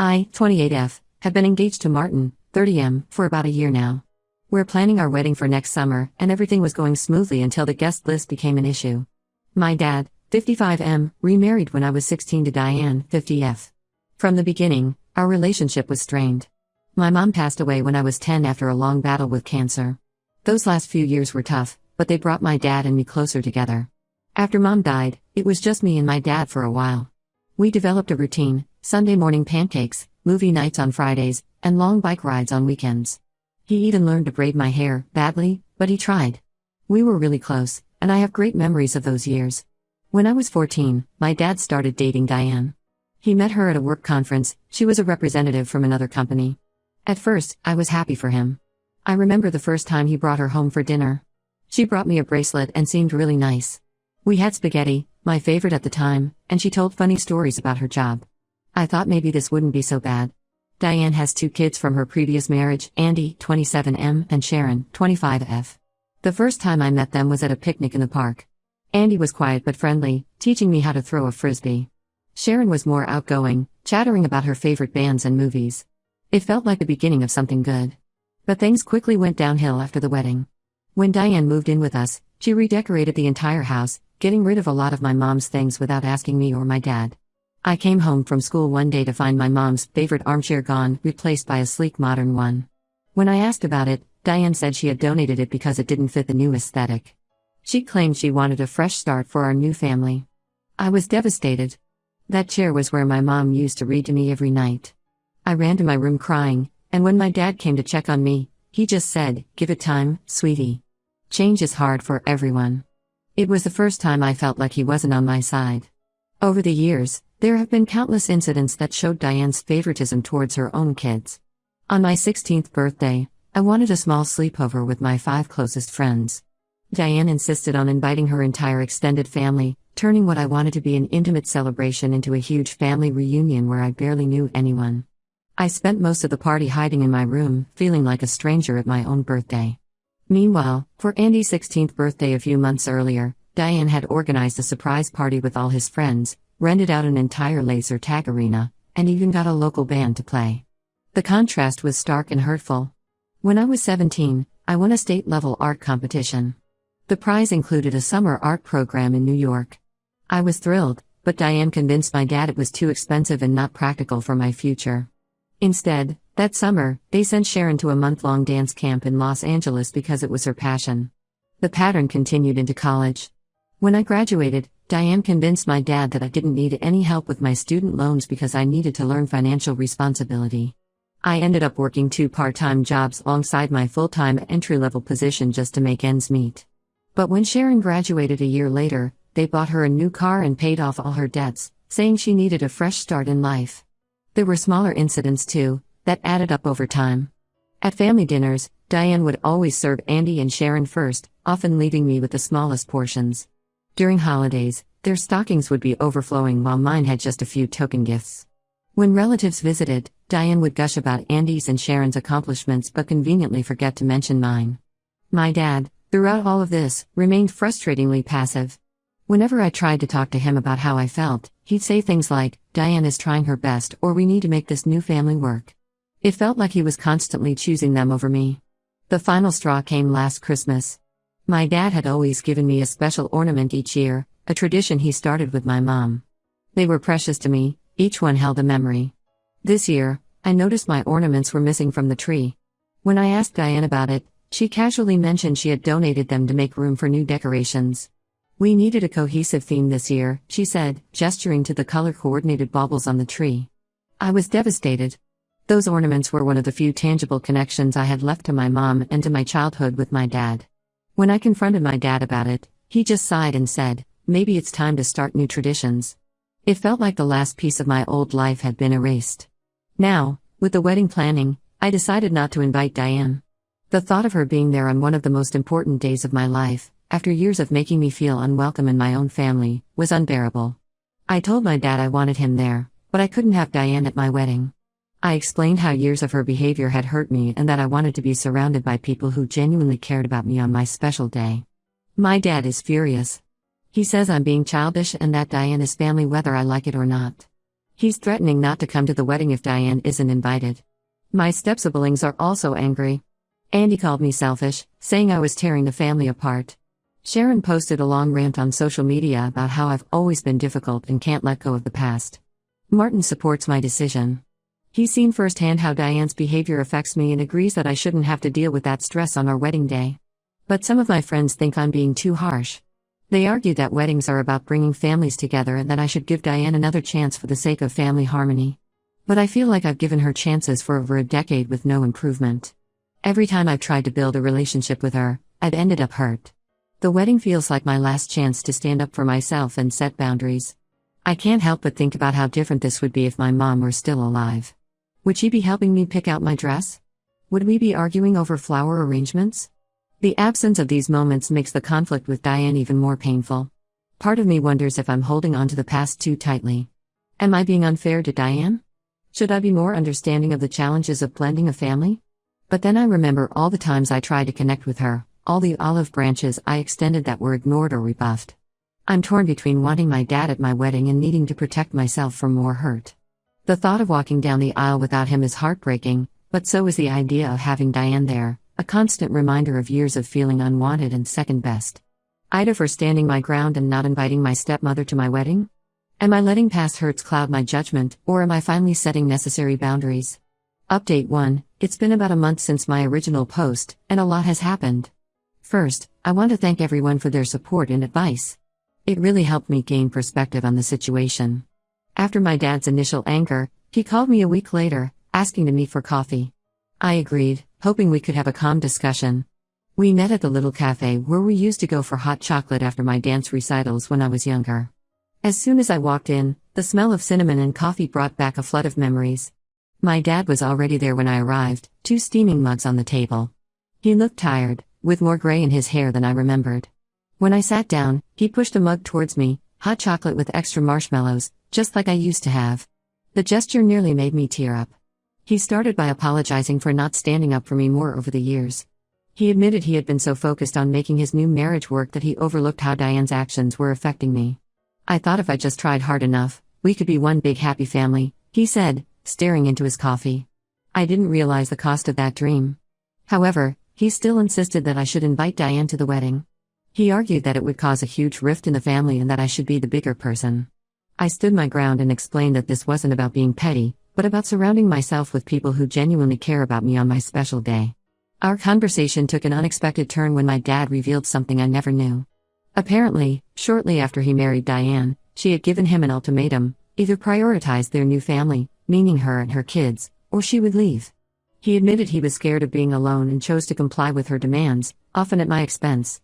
I, 28F, have been engaged to Martin, 30M, for about a year now. We're planning our wedding for next summer, and everything was going smoothly until the guest list became an issue. My dad, 55M, remarried when I was 16 to Diane, 50F. From the beginning, our relationship was strained. My mom passed away when I was 10 after a long battle with cancer. Those last few years were tough, but they brought my dad and me closer together. After Mom died, it was just me and my dad for a while. We developed a routine: Sunday morning pancakes, movie nights on Fridays, and long bike rides on weekends. He even learned to braid my hair, badly, but he tried. We were really close, and I have great memories of those years. When I was 14, my dad started dating Diane. He met her at a work conference. She was a representative from another company. At first, I was happy for him. I remember the first time he brought her home for dinner. She brought me a bracelet and seemed really nice. We had spaghetti, my favorite at the time, and she told funny stories about her job. I thought maybe this wouldn't be so bad. Diane has 2 kids from her previous marriage, Andy, 27M, and Sharon, 25F. The first time I met them was at a picnic in the park. Andy was quiet but friendly, teaching me how to throw a frisbee. Sharon was more outgoing, chattering about her favorite bands and movies. It felt like the beginning of something good. But things quickly went downhill after the wedding. When Diane moved in with us, she redecorated the entire house, getting rid of a lot of my mom's things without asking me or my dad. I came home from school one day to find my mom's favorite armchair gone, replaced by a sleek modern one. When I asked about it, Diane said she had donated it because it didn't fit the new aesthetic. She claimed she wanted a fresh start for our new family. I was devastated. That chair was where my mom used to read to me every night. I ran to my room crying, and when my dad came to check on me, he just said, "Give it time, sweetie. Change is hard for everyone." It was the first time I felt like he wasn't on my side. Over the years, there have been countless incidents that showed Diane's favoritism towards her own kids. On my 16th birthday, I wanted a small sleepover with my 5 closest friends. Diane insisted on inviting her entire extended family, turning what I wanted to be an intimate celebration into a huge family reunion where I barely knew anyone. I spent most of the party hiding in my room, feeling like a stranger at my own birthday. Meanwhile, for Andy's 16th birthday a few months earlier, Diane had organized a surprise party with all his friends, rented out an entire laser tag arena, and even got a local band to play. The contrast was stark and hurtful. When I was 17, I won a state-level art competition. The prize included a summer art program in New York. I was thrilled, but Diane convinced my dad it was too expensive and not practical for my future. Instead, that summer, they sent Sharon to a month-long dance camp in Los Angeles because it was her passion. The pattern continued into college. When I graduated, Diane convinced my dad that I didn't need any help with my student loans because I needed to learn financial responsibility. I ended up working 2 part-time jobs alongside my full-time entry-level position just to make ends meet. But when Sharon graduated a year later, they bought her a new car and paid off all her debts, saying she needed a fresh start in life. There were smaller incidents too, that added up over time. At family dinners, Diane would always serve Andy and Sharon first, often leaving me with the smallest portions. During holidays, their stockings would be overflowing while mine had just a few token gifts. When relatives visited, Diane would gush about Andy's and Sharon's accomplishments but conveniently forget to mention mine. My dad, throughout all of this, remained frustratingly passive. Whenever I tried to talk to him about how I felt, he'd say things like, "Diane is trying her best," or "We need to make this new family work." It felt like he was constantly choosing them over me. The final straw came last Christmas. My dad had always given me a special ornament each year, a tradition he started with my mom. They were precious to me, each one held a memory. This year, I noticed my ornaments were missing from the tree. When I asked Diane about it, she casually mentioned she had donated them to make room for new decorations. "We needed a cohesive theme this year," she said, gesturing to the color-coordinated baubles on the tree. I was devastated. Those ornaments were one of the few tangible connections I had left to my mom and to my childhood with my dad. When I confronted my dad about it, he just sighed and said, "Maybe it's time to start new traditions." It felt like the last piece of my old life had been erased. Now, with the wedding planning, I decided not to invite Diane. The thought of her being there on one of the most important days of my life, after years of making me feel unwelcome in my own family, was unbearable. I told my dad I wanted him there, but I couldn't have Diane at my wedding. I explained how years of her behavior had hurt me and that I wanted to be surrounded by people who genuinely cared about me on my special day. My dad is furious. He says I'm being childish and that Diane is family whether I like it or not. He's threatening not to come to the wedding if Diane isn't invited. My step-siblings are also angry. Andy called me selfish, saying I was tearing the family apart. Sharon posted a long rant on social media about how I've always been difficult and can't let go of the past. Martin supports my decision. He's seen firsthand how Diane's behavior affects me and agrees that I shouldn't have to deal with that stress on our wedding day. But some of my friends think I'm being too harsh. They argue that weddings are about bringing families together and that I should give Diane another chance for the sake of family harmony. But I feel like I've given her chances for over a decade with no improvement. Every time I've tried to build a relationship with her, I've ended up hurt. The wedding feels like my last chance to stand up for myself and set boundaries. I can't help but think about how different this would be if my mom were still alive. Would she be helping me pick out my dress? Would we be arguing over flower arrangements? The absence of these moments makes the conflict with Diane even more painful. Part of me wonders if I'm holding on to the past too tightly. Am I being unfair to Diane? Should I be more understanding of the challenges of blending a family? But then I remember all the times I tried to connect with her, all the olive branches I extended that were ignored or rebuffed. I'm torn between wanting my dad at my wedding and needing to protect myself from more hurt. The thought of walking down the aisle without him is heartbreaking, but so is the idea of having Diane there, a constant reminder of years of feeling unwanted and second best. Ida for standing my ground and not inviting my stepmother to my wedding? Am I letting past hurts cloud my judgment, or am I finally setting necessary boundaries? Update 1. It's been about a month since my original post, and a lot has happened. First, I want to thank everyone for their support and advice. It really helped me gain perspective on the situation. After my dad's initial anger, he called me a week later, asking to meet for coffee. I agreed, hoping we could have a calm discussion. We met at the little cafe where we used to go for hot chocolate after my dance recitals when I was younger. As soon as I walked in, the smell of cinnamon and coffee brought back a flood of memories. My dad was already there when I arrived, 2 steaming mugs on the table. He looked tired, with more gray in his hair than I remembered. When I sat down, he pushed a mug towards me, hot chocolate with extra marshmallows, just like I used to have. The gesture nearly made me tear up. He started by apologizing for not standing up for me more over the years. He admitted he had been so focused on making his new marriage work that he overlooked how Diane's actions were affecting me. I thought if I just tried hard enough, we could be one big happy family, he said, staring into his coffee. I didn't realize the cost of that dream. However, he still insisted that I should invite Diane to the wedding. He argued that it would cause a huge rift in the family and that I should be the bigger person. I stood my ground and explained that this wasn't about being petty, but about surrounding myself with people who genuinely care about me on my special day. Our conversation took an unexpected turn when my dad revealed something I never knew. Apparently, shortly after he married Diane, she had given him an ultimatum: either prioritize their new family, meaning her and her kids, or she would leave. He admitted he was scared of being alone and chose to comply with her demands, often at my expense.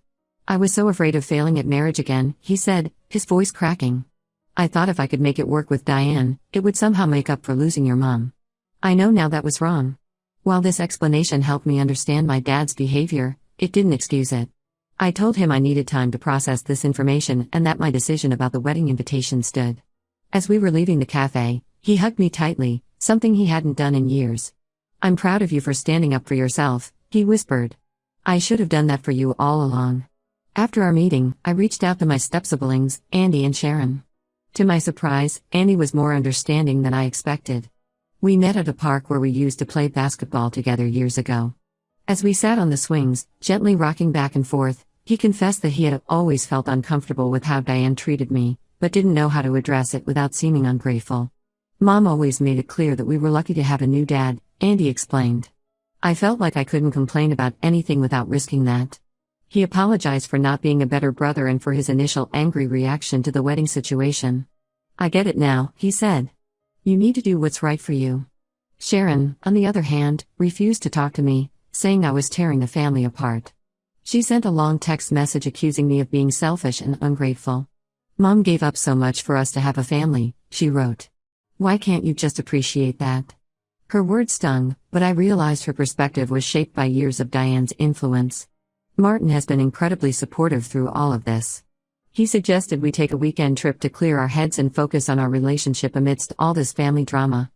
I was so afraid of failing at marriage again, he said, his voice cracking. I thought if I could make it work with Diane, it would somehow make up for losing your mom. I know now that was wrong. While this explanation helped me understand my dad's behavior, it didn't excuse it. I told him I needed time to process this information and that my decision about the wedding invitation stood. As we were leaving the cafe, he hugged me tightly, something he hadn't done in years. I'm proud of you for standing up for yourself, he whispered. I should have done that for you all along. After our meeting, I reached out to my step-siblings, Andy and Sharon. To my surprise, Andy was more understanding than I expected. We met at a park where we used to play basketball together years ago. As we sat on the swings, gently rocking back and forth, he confessed that he had always felt uncomfortable with how Diane treated me, but didn't know how to address it without seeming ungrateful. Mom always made it clear that we were lucky to have a new dad, Andy explained. I felt like I couldn't complain about anything without risking that. He apologized for not being a better brother and for his initial angry reaction to the wedding situation. I get it now, he said. You need to do what's right for you. Sharon, on the other hand, refused to talk to me, saying I was tearing the family apart. She sent a long text message accusing me of being selfish and ungrateful. Mom gave up so much for us to have a family, she wrote. Why can't you just appreciate that? Her words stung, but I realized her perspective was shaped by years of Diane's influence. Martin has been incredibly supportive through all of this. He suggested we take a weekend trip to clear our heads and focus on our relationship amidst all this family drama.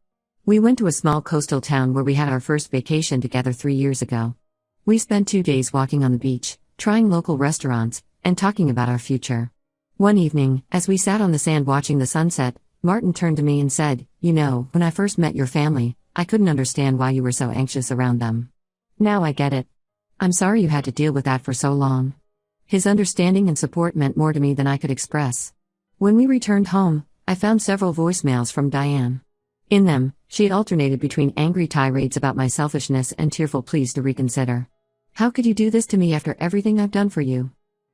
We went to a small coastal town where we had our first vacation together 3 years ago. We spent 2 days walking on the beach, trying local restaurants, and talking about our future. One evening, as we sat on the sand watching the sunset, Martin turned to me and said, "You know, when I first met your family, I couldn't understand why you were so anxious around them. Now I get it. I'm sorry you had to deal with that for so long." His understanding and support meant more to me than I could express. When we returned home, I found several voicemails from Diane. In them, she had alternated between angry tirades about my selfishness and tearful pleas to reconsider. "How could you do this to me after everything I've done for you?"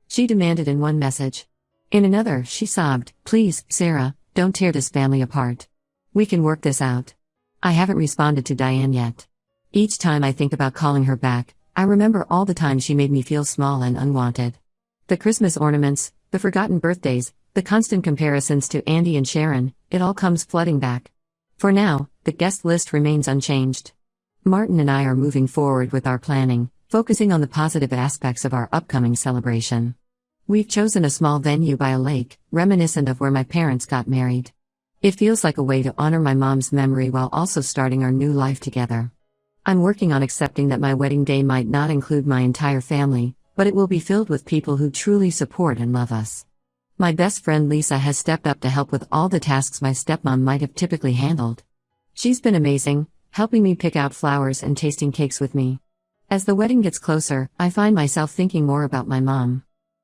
she demanded in one message. In another, she sobbed, "Please, Sarah, don't tear this family apart. We can work this out." I haven't responded to Diane yet. Each time I think about calling her back, I remember all the times she made me feel small and unwanted. The Christmas ornaments, the forgotten birthdays, the constant comparisons to Andy and Sharon, it all comes flooding back. For now, the guest list remains unchanged. Martin and I are moving forward with our planning, focusing on the positive aspects of our upcoming celebration. We've chosen a small venue by a lake, reminiscent of where my parents got married. It feels like a way to honor my mom's memory while also starting our new life together. I'm working on accepting that my wedding day might not include my entire family, but it will be filled with people who truly support and love us. My best friend Lisa has stepped up to help with all the tasks my stepmom might have typically handled. She's been amazing, helping me pick out flowers and tasting cakes with me. As the wedding gets closer, I find myself thinking more about my mom.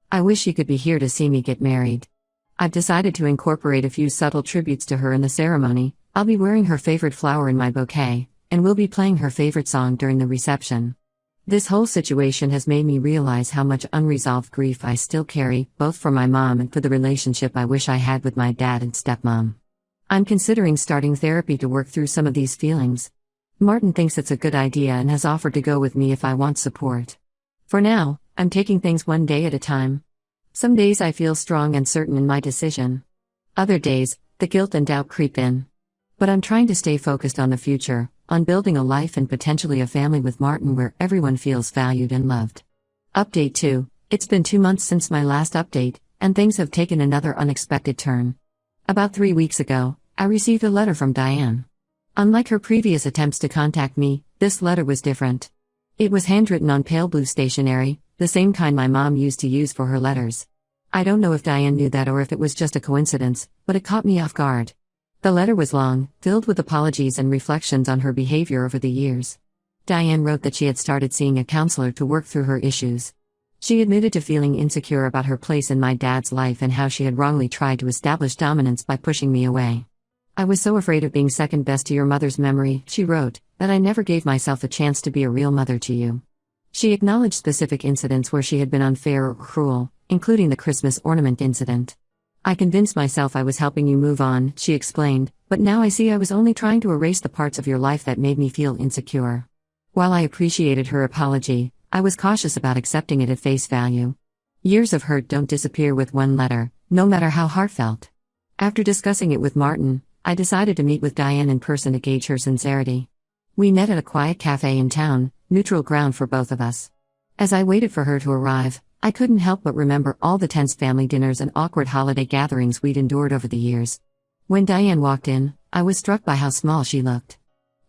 I wish she could be here to see me get married. I've decided to incorporate a few subtle tributes to her in the ceremony. I'll be wearing her favorite flower in my bouquet, and we'll be playing her favorite song during the reception. This whole situation has made me realize how much unresolved grief I still carry, both for my mom and for the relationship I wish I had with my dad and stepmom. I'm considering starting therapy to work through some of these feelings. Martin thinks it's a good idea and has offered to go with me if I want support. For now, I'm taking things one day at a time. Some days I feel strong and certain in my decision. Other days, the guilt and doubt creep in. But I'm trying to stay focused on the future, on building a life and potentially a family with Martin where everyone feels valued and loved. Update 2. It's been 2 months since my last update, and things have taken another unexpected turn. About 3 weeks ago, I received a letter from Diane. Unlike her previous attempts to contact me, this letter was different. It was handwritten on pale blue stationery, the same kind my mom used to use for her letters. I don't know if Diane knew that or if it was just a coincidence, but it caught me off guard. The letter was long, filled with apologies and reflections on her behavior over the years. Diane wrote that she had started seeing a counselor to work through her issues. She admitted to feeling insecure about her place in my dad's life and how she had wrongly tried to establish dominance by pushing me away. "I was so afraid of being second best to your mother's memory," she wrote, "that I never gave myself a chance to be a real mother to you." She acknowledged specific incidents where she had been unfair or cruel, including the Christmas ornament incident. "I convinced myself I was helping you move on," she explained, "but now I see I was only trying to erase the parts of your life that made me feel insecure." While I appreciated her apology, I was cautious about accepting it at face value. Years of hurt don't disappear with one letter, no matter how heartfelt. After discussing it with Martin, I decided to meet with Diane in person to gauge her sincerity. We met at a quiet cafe in town, neutral ground for both of us. As I waited for her to arrive, I couldn't help but remember all the tense family dinners and awkward holiday gatherings we'd endured over the years. When Diane walked in, I was struck by how small she looked.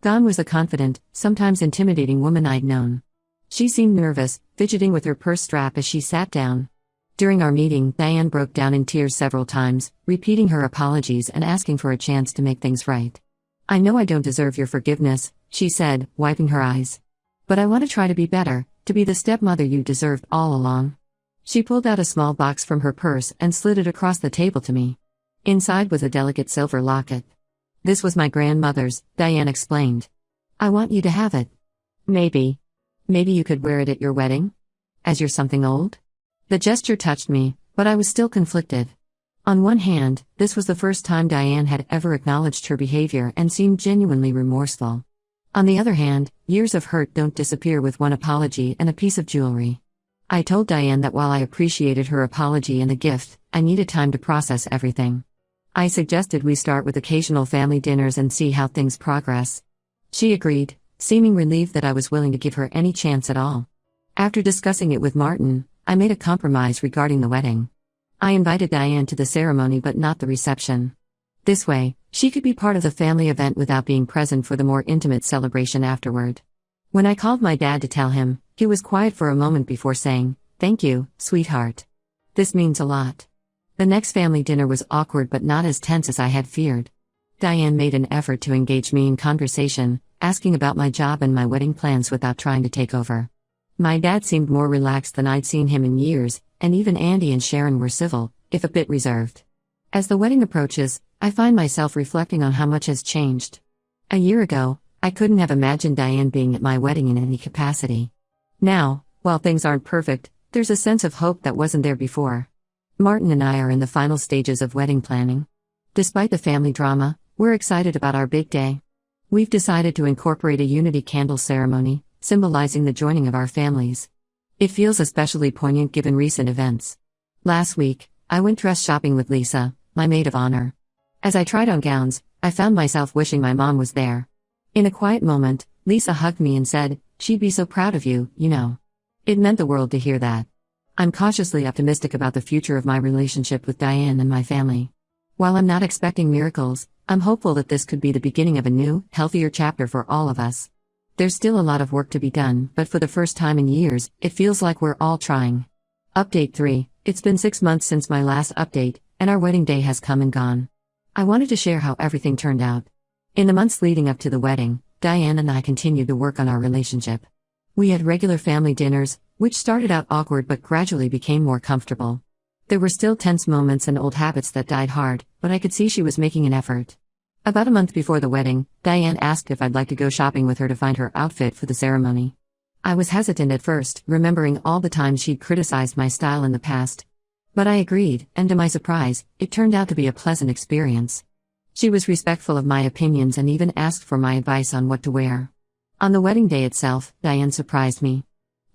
Gone was the confident, sometimes intimidating woman I'd known. She seemed nervous, fidgeting with her purse strap as she sat down. During our meeting, Diane broke down in tears several times, repeating her apologies and asking for a chance to make things right. "I know I don't deserve your forgiveness," she said, wiping her eyes. "But I want to try to be better, to be the stepmother you deserved all along." She pulled out a small box from her purse and slid it across the table to me. Inside was a delicate silver locket. "This was my grandmother's," Diane explained. "I want you to have it. Maybe you could wear it at your wedding? As you're something old?" The gesture touched me, but I was still conflicted. On one hand, this was the first time Diane had ever acknowledged her behavior and seemed genuinely remorseful. On the other hand, years of hurt don't disappear with one apology and a piece of jewelry. I told Diane that while I appreciated her apology and the gift, I needed time to process everything. I suggested we start with occasional family dinners and see how things progress. She agreed, seeming relieved that I was willing to give her any chance at all. After discussing it with Martin, I made a compromise regarding the wedding. I invited Diane to the ceremony but not the reception. This way, she could be part of the family event without being present for the more intimate celebration afterward. When I called my dad to tell him, he was quiet for a moment before saying, "Thank you, sweetheart. This means a lot." The next family dinner was awkward but not as tense as I had feared. Diane made an effort to engage me in conversation, asking about my job and my wedding plans without trying to take over. My dad seemed more relaxed than I'd seen him in years, and even Andy and Sharon were civil, if a bit reserved. As the wedding approaches, I find myself reflecting on how much has changed. A year ago, I couldn't have imagined Diane being at my wedding in any capacity. Now, while things aren't perfect, there's a sense of hope that wasn't there before. Martin and I are in the final stages of wedding planning. Despite the family drama, we're excited about our big day. We've decided to incorporate a unity candle ceremony, symbolizing the joining of our families. It feels especially poignant given recent events. Last week, I went dress shopping with Lisa, my maid of honor. As I tried on gowns, I found myself wishing my mom was there. In a quiet moment, Lisa hugged me and said, "She'd be so proud of you, you know." It meant the world to hear that. I'm cautiously optimistic about the future of my relationship with Diane and my family. While I'm not expecting miracles, I'm hopeful that this could be the beginning of a new, healthier chapter for all of us. There's still a lot of work to be done, but for the first time in years, it feels like we're all trying. Update 3. It's been 6 months since my last update, and our wedding day has come and gone. I wanted to share how everything turned out. In the months leading up to the wedding, Diane and I continued to work on our relationship. We had regular family dinners, which started out awkward but gradually became more comfortable. There were still tense moments and old habits that died hard, but I could see she was making an effort. About a month before the wedding, Diane asked if I'd like to go shopping with her to find her outfit for the ceremony. I was hesitant at first, remembering all the times she'd criticized my style in the past. But I agreed, and to my surprise, it turned out to be a pleasant experience. She was respectful of my opinions and even asked for my advice on what to wear. On the wedding day itself, Diane surprised me.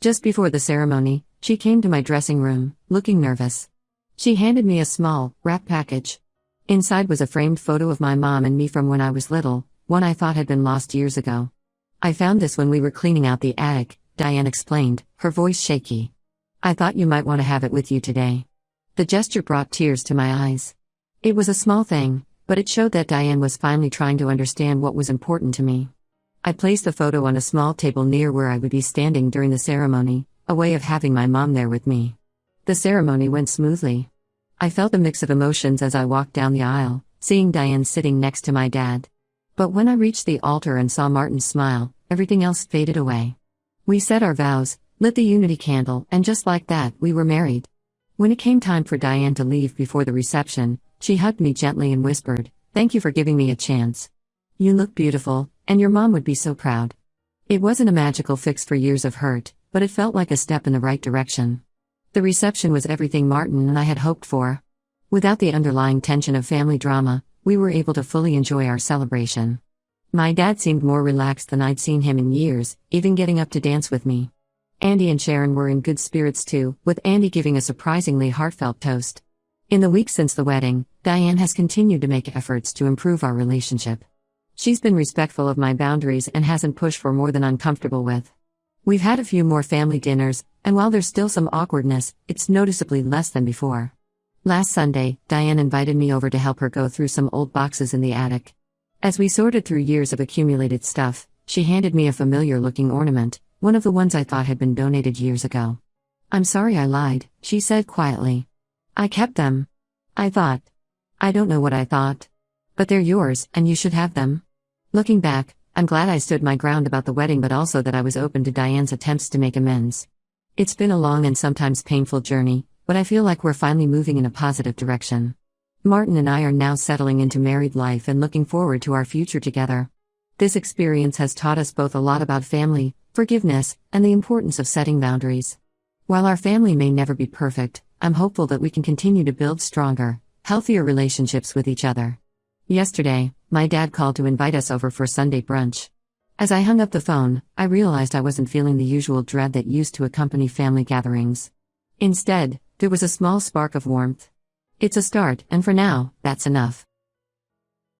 Just before the ceremony, she came to my dressing room, looking nervous. She handed me a small, wrapped package. Inside was a framed photo of my mom and me from when I was little, one I thought had been lost years ago. "I found this when we were cleaning out the attic," Diane explained, her voice shaky. "I thought you might want to have it with you today." The gesture brought tears to my eyes. It was a small thing, but it showed that Diane was finally trying to understand what was important to me. I placed the photo on a small table near where I would be standing during the ceremony, a way of having my mom there with me. The ceremony went smoothly. I felt a mix of emotions as I walked down the aisle, seeing Diane sitting next to my dad. But when I reached the altar and saw Martin smile, everything else faded away. We said our vows, lit the unity candle, and just like that, we were married. When it came time for Diane to leave before the reception, she hugged me gently and whispered, "Thank you for giving me a chance. You look beautiful, and your mom would be so proud." It wasn't a magical fix for years of hurt, but it felt like a step in the right direction. The reception was everything Martin and I had hoped for. Without the underlying tension of family drama, we were able to fully enjoy our celebration. My dad seemed more relaxed than I'd seen him in years, even getting up to dance with me. Andy and Sharon were in good spirits too, with Andy giving a surprisingly heartfelt toast. In the weeks since the wedding, Diane has continued to make efforts to improve our relationship. She's been respectful of my boundaries and hasn't pushed for more than I'm comfortable with. We've had a few more family dinners, and while there's still some awkwardness, it's noticeably less than before. Last Sunday, Diane invited me over to help her go through some old boxes in the attic. As we sorted through years of accumulated stuff, she handed me a familiar-looking ornament, one of the ones I thought had been donated years ago. "I'm sorry I lied," she said quietly. "I kept them. I don't know what I thought. But they're yours, and you should have them." Looking back, I'm glad I stood my ground about the wedding, but also that I was open to Diane's attempts to make amends. It's been a long and sometimes painful journey, but I feel like we're finally moving in a positive direction. Martin and I are now settling into married life and looking forward to our future together. This experience has taught us both a lot about family, forgiveness, and the importance of setting boundaries. While our family may never be perfect, I'm hopeful that we can continue to build stronger, healthier relationships with each other. Yesterday, my dad called to invite us over for Sunday brunch. As I hung up the phone, I realized I wasn't feeling the usual dread that used to accompany family gatherings. Instead, there was a small spark of warmth. It's a start, and for now, that's enough.